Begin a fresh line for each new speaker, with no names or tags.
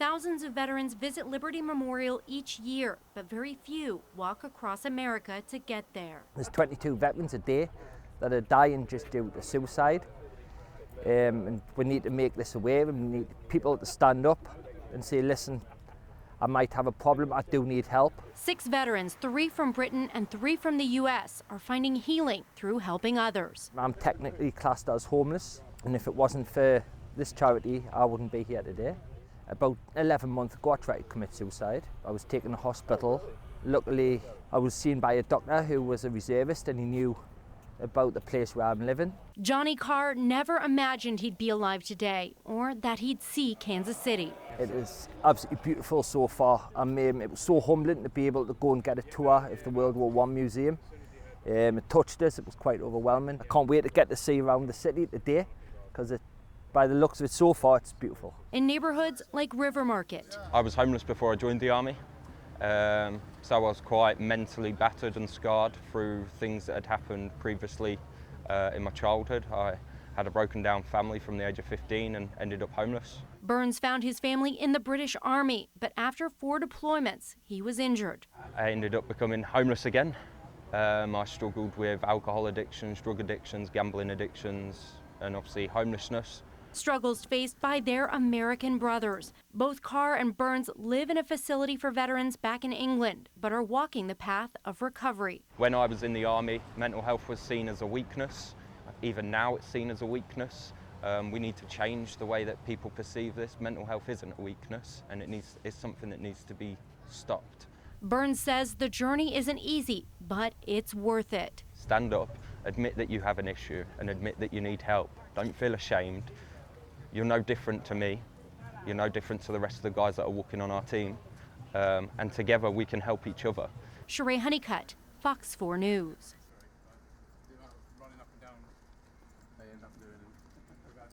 Thousands of veterans visit Liberty Memorial each year, but very few walk across America to get there.
There's 22 veterans a day that are dying just due to suicide. And we need to make this aware, and we need people to stand up and say, listen, I might have a problem, I do need help.
6 veterans, 3 from Britain and 3 from the US, are finding healing through helping others.
I'm technically classed as homeless, and if it wasn't for this charity, I wouldn't be here today. About 11 months ago, I tried to commit suicide. I was taken to hospital. Luckily, I was seen by a doctor who was a reservist, and he knew about the place where I'm living.
Johnny Carr never imagined he'd be alive today, or that he'd see Kansas City.
It is absolutely beautiful so far. It was so humbling to be able to go and get a tour of the World War I Museum. It touched us, it was quite overwhelming. I can't wait to get to see around the city today, because by the looks of it so far, it's beautiful.
In neighborhoods like River Market.
I was homeless before I joined the army, so I was quite mentally battered and scarred through things that had happened previously in my childhood. I had a broken down family from the age of 15 and ended up homeless.
Burns found his family in the British Army, but after 4 deployments, he was injured.
I ended up becoming homeless again. I struggled with alcohol addictions, drug addictions, gambling addictions, and obviously homelessness.
Struggles faced by their American brothers. Both Carr and Burns live in a facility for veterans back in England, but are walking the path of recovery.
When I was in the army, mental health was seen as a weakness. Even now it's seen as a weakness. We need to change the way that people perceive this. Mental health isn't a weakness, and it's something that needs to be stopped.
Burns says the journey isn't easy, but it's worth it.
Stand up, admit that you have an issue, and admit that you need help. Don't feel ashamed. You're no different to me. You're no different to the rest of the guys that are walking on our team. And together we can help each other.
Sheree Honeycutt, Fox 4 News.